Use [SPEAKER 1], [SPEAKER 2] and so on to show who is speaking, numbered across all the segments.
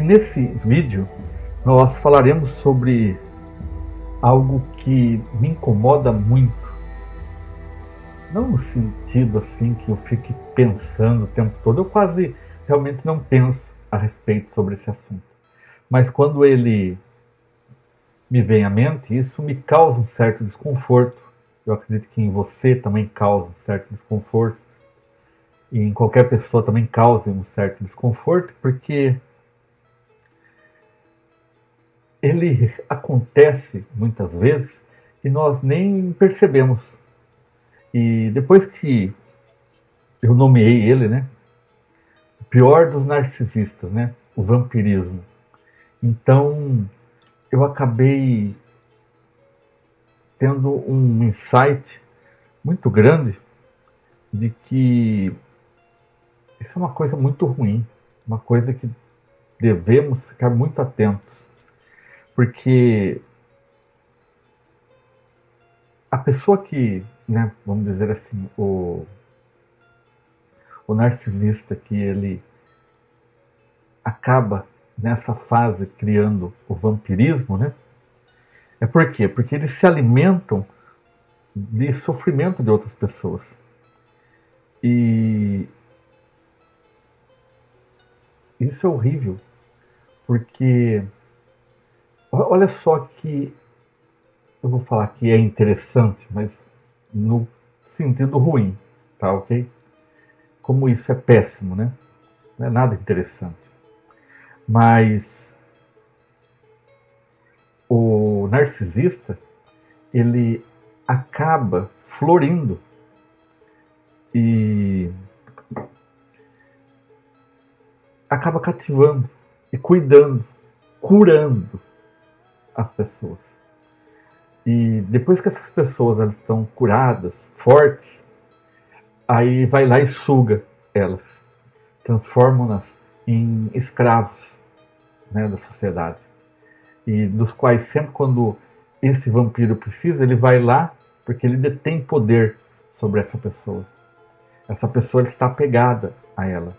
[SPEAKER 1] nesse vídeo nós falaremos sobre algo que me incomoda muito. Não no sentido assim que eu fique pensando o tempo todo, eu quase realmente não penso a respeito sobre esse assunto. Mas quando ele me vem à mente, isso me causa um certo desconforto. Eu acredito que em você também causa um certo desconforto. E em qualquer pessoa também causa um certo desconforto, porque ele acontece muitas vezes e nós nem percebemos. E depois que eu nomeei ele, né, o pior dos narcisistas, né, o vampirismo. Então eu acabei tendo um insight muito grande de que isso é uma coisa muito ruim, uma coisa que devemos ficar muito atentos, porque a pessoa que, né, vamos dizer assim, o narcisista que ele acaba nessa fase criando o vampirismo, né? É por quê? Porque eles se alimentam de sofrimento de outras pessoas. E isso é horrível, porque olha só que eu vou falar que é interessante, mas no sentido ruim, tá ok? Como isso é péssimo, né? Não é nada interessante. Mas o narcisista, ele acaba florindo e acaba cativando e cuidando, curando as pessoas. E depois que essas pessoas elas estão curadas, fortes, aí vai lá e suga elas, transforma-nas em escravos, né, da sociedade. E dos quais sempre quando esse vampiro precisa, ele vai lá porque ele detém poder sobre essa pessoa. Essa pessoa está apegada a ela.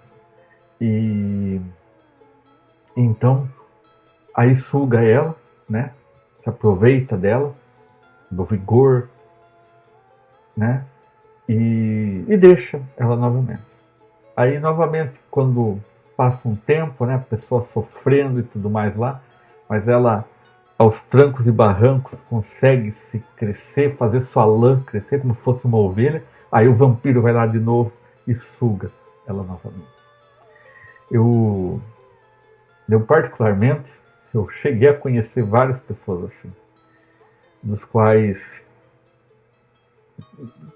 [SPEAKER 1] E então aí suga ela, né? Se aproveita dela, do vigor, né? E deixa ela novamente. Aí novamente, quando passa um tempo, né? A pessoa sofrendo e tudo mais lá, mas ela aos trancos e barrancos consegue se crescer, fazer sua lã crescer como se fosse uma ovelha. Aí o vampiro vai lá de novo e suga ela novamente. Eu particularmente, eu cheguei a conhecer várias pessoas assim, dos quais,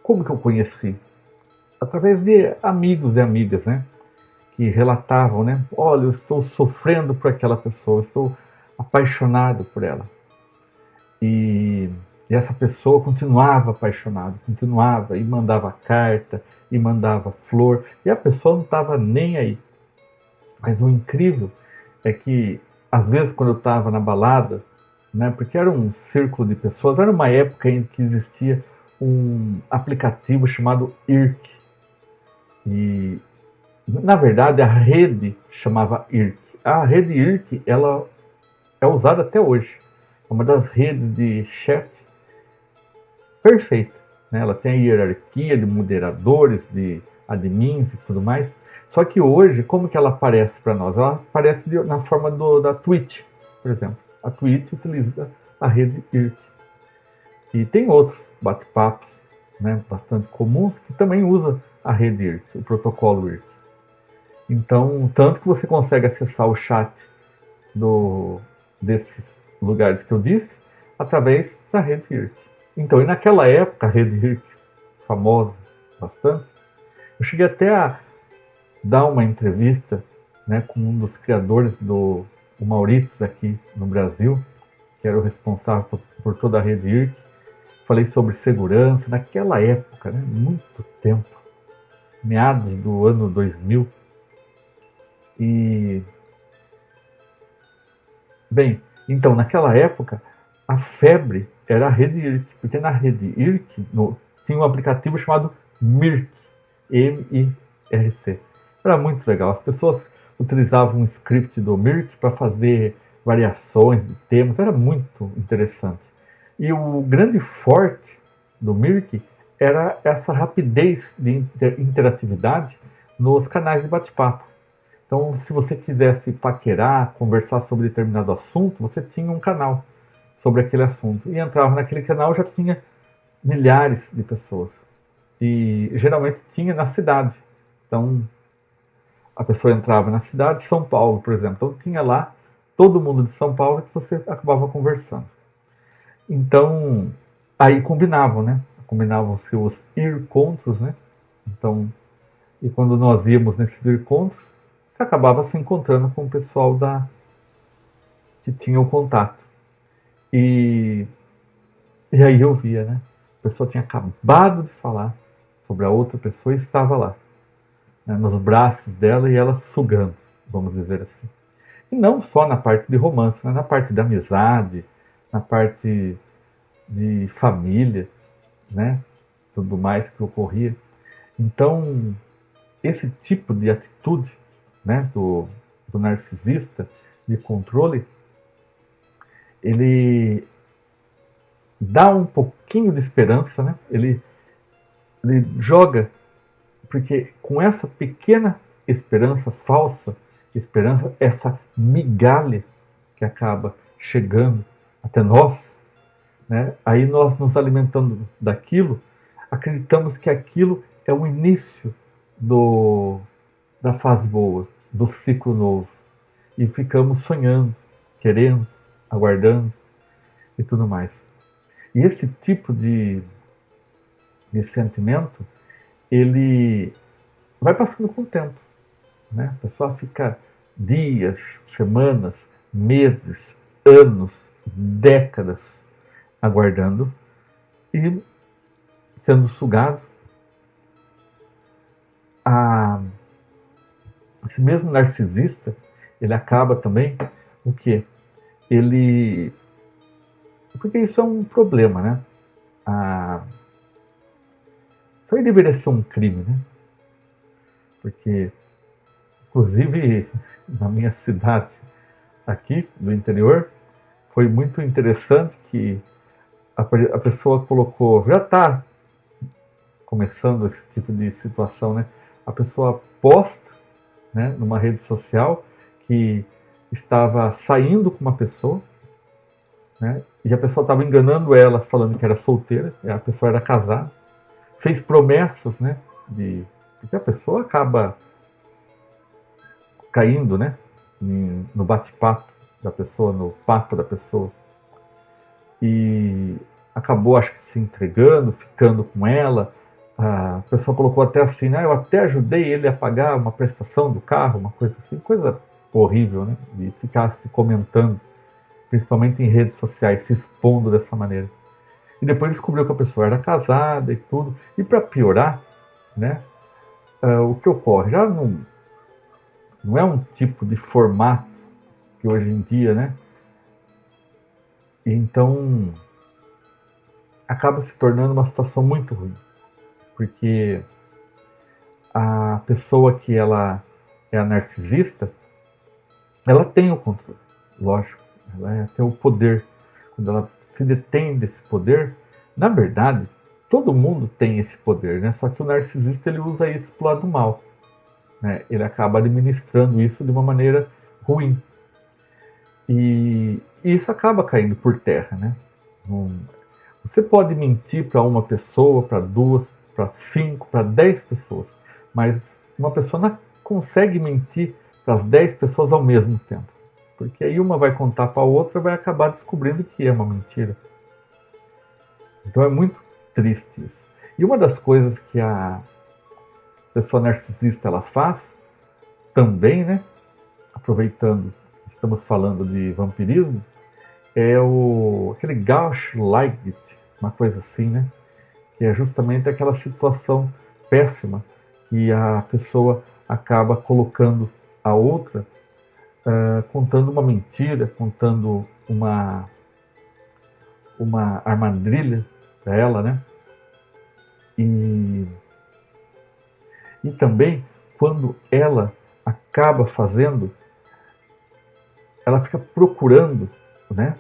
[SPEAKER 1] como que eu conheci? Através de amigos e amigas, né? Que relatavam, né? Olha, eu estou sofrendo por aquela pessoa, eu estou apaixonado por ela. E essa pessoa continuava apaixonada, continuava e mandava carta, e mandava flor, e a pessoa não estava nem aí. Mas o incrível é que, às vezes, quando eu estava na balada, né, porque era um círculo de pessoas, era uma época em que existia um aplicativo chamado IRC. E, na verdade, a rede chamava IRC. A rede IRC, ela é usada até hoje. É uma das redes de chat perfeita, né? Ela tem a hierarquia de moderadores, de admins e tudo mais. Só que hoje, como que ela aparece para nós? Ela aparece na forma da Twitch, por exemplo. A Twitch utiliza a rede IRC. E tem outros bate-papos, né, bastante comuns que também usam a rede IRC, o protocolo IRC. Então, tanto que você consegue acessar o chat desses lugares que eu disse através da rede IRC. Então, e naquela época, a rede IRC, famosa bastante, eu cheguei até a dar uma entrevista, né, com um dos criadores o Maurits aqui no Brasil, que era o responsável por toda a rede IRC. Falei sobre segurança naquela época, né, muito tempo, meados do ano 2000. E, bem, então naquela época a febre era a rede IRC, porque na rede IRC tinha um aplicativo chamado Mirk, M-I-R-C. Era muito legal. As pessoas utilizava um script do Mirk para fazer variações de temas, era muito interessante. E o grande forte do Mirk era essa rapidez de interatividade nos canais de bate-papo. Então, se você quisesse paquerar, conversar sobre determinado assunto, você tinha um canal sobre aquele assunto. E entrava naquele canal, já tinha milhares de pessoas. E geralmente tinha na cidade. Então, a pessoa entrava na cidade de São Paulo, por exemplo. Então, tinha lá todo mundo de São Paulo que você acabava conversando. Então, aí combinavam, né? Combinavam-se os encontros, né? Então, e quando nós íamos nesses encontros, você acabava se encontrando com o pessoal que tinha o contato. E aí eu via, né? A pessoa tinha acabado de falar sobre a outra pessoa e estava lá, né, nos braços dela e ela sugando, vamos dizer assim. E não só na parte de romance, mas na parte da amizade, na parte de família, né? Tudo mais que ocorria. Então, esse tipo de atitude, né, do narcisista de controle, ele dá um pouquinho de esperança, né? Ele joga, porque com essa pequena esperança, falsa esperança, essa migalha que acaba chegando até nós, né? Aí nós nos alimentando daquilo, acreditamos que aquilo é o início da fase boa, do ciclo novo. E ficamos sonhando, querendo, aguardando e tudo mais. E esse tipo de sentimento, ele vai passando com o tempo, né? A pessoa fica dias, semanas, meses, anos, décadas aguardando e sendo sugado. Esse mesmo narcisista, ele acaba também o quê? Porque isso é um problema, né? Isso aí deveria ser um crime, né? Porque, inclusive, na minha cidade aqui, do interior, foi muito interessante que a pessoa colocou, já está começando esse tipo de situação, né? A pessoa posta, né, numa rede social que estava saindo com uma pessoa, né? E a pessoa estava enganando ela, falando que era solteira, e a pessoa era casada, fez promessas, né? Porque a pessoa acaba caindo, né? No bate-papo da pessoa, no papo da pessoa. E acabou, acho que, se entregando, ficando com ela. A pessoa colocou até assim, né? Eu até ajudei ele a pagar uma prestação do carro, uma coisa assim, coisa horrível, né? De ficar se comentando, principalmente em redes sociais, se expondo dessa maneira. E depois descobriu que a pessoa era casada e tudo. E para piorar, né? O que ocorre? Já não é um tipo de formato que hoje em dia, né? E então acaba se tornando uma situação muito ruim. Porque a pessoa que ela é a narcisista, ela tem o controle, lógico, ela tem o poder. Quando ela se detém desse poder, na verdade, todo mundo tem esse poder, né? Só que o narcisista ele usa isso pro lado mal, né? Ele acaba administrando isso de uma maneira ruim. E isso acaba caindo por terra, né? Você pode mentir para uma pessoa, para duas, para 5, para 10 pessoas, mas uma pessoa não consegue mentir para as 10 pessoas ao mesmo tempo, porque aí uma vai contar para a outra e vai acabar descobrindo que é uma mentira. Então é muito triste isso. E uma das coisas que a pessoa narcisista ela faz também, né, aproveitando, estamos falando de vampirismo, é aquele Gaslight, uma coisa assim, né? Que é justamente aquela situação péssima que a pessoa acaba colocando a outra, contando uma mentira, contando uma armadilha para ela, né? E também quando ela acaba fazendo, ela fica procurando, né,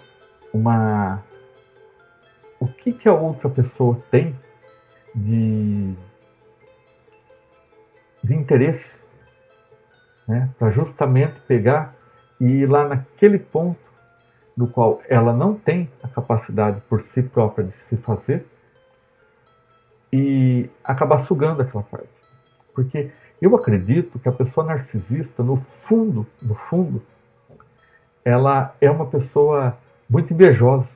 [SPEAKER 1] o que a outra pessoa tem de interesse, né, para justamente pegar e ir lá naquele ponto do qual ela não tem a capacidade por si própria de se fazer e acabar sugando aquela parte. Porque eu acredito que a pessoa narcisista, no fundo, ela é uma pessoa muito invejosa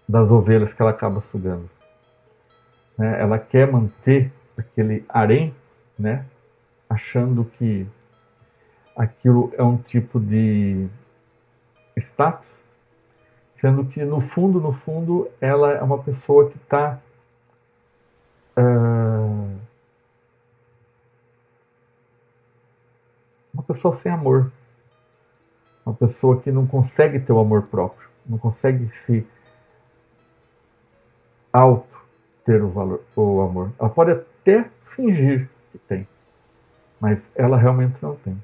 [SPEAKER 1] das ovelhas que ela acaba sugando. Né? Ela quer manter aquele harém, né? Achando que aquilo é um tipo de status, sendo que no fundo, ela é uma pessoa que está uma pessoa sem amor, uma pessoa que não consegue ter o amor próprio, não consegue se auto ter o amor. Ela pode até fingir que tem, mas ela realmente não tem.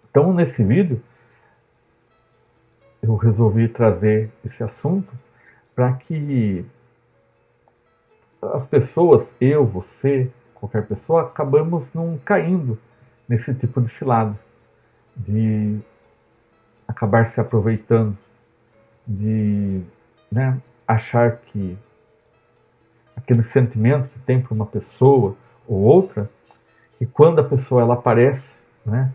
[SPEAKER 1] Então, nesse vídeo, eu resolvi trazer esse assunto para que as pessoas, eu, você, qualquer pessoa, acabamos não caindo nesse tipo de cilada, de acabar se aproveitando, de, né, achar que aquele sentimento que tem por uma pessoa ou outra, que quando a pessoa ela aparece, né,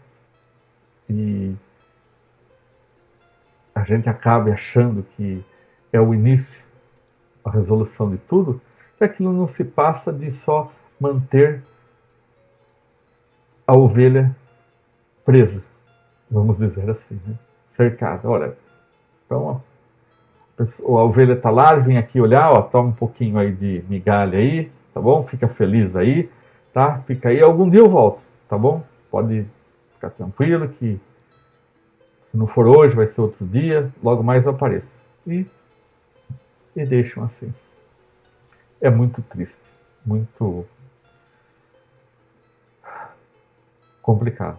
[SPEAKER 1] e a gente acaba achando que é o início, a resolução de tudo, que aquilo não se passa de só manter a ovelha presa, vamos dizer assim, né? Cercada. Olha, então a ovelha está lá, vem aqui olhar, ó, toma um pouquinho aí de migalha aí, tá bom? Fica feliz aí, tá? Fica aí, algum dia eu volto, tá bom? Pode ficar tranquilo que se não for hoje, vai ser outro dia, logo mais eu apareço. E deixam assim. É muito triste, muito complicado.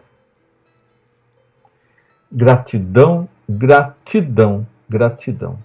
[SPEAKER 1] Gratidão, gratidão, gratidão.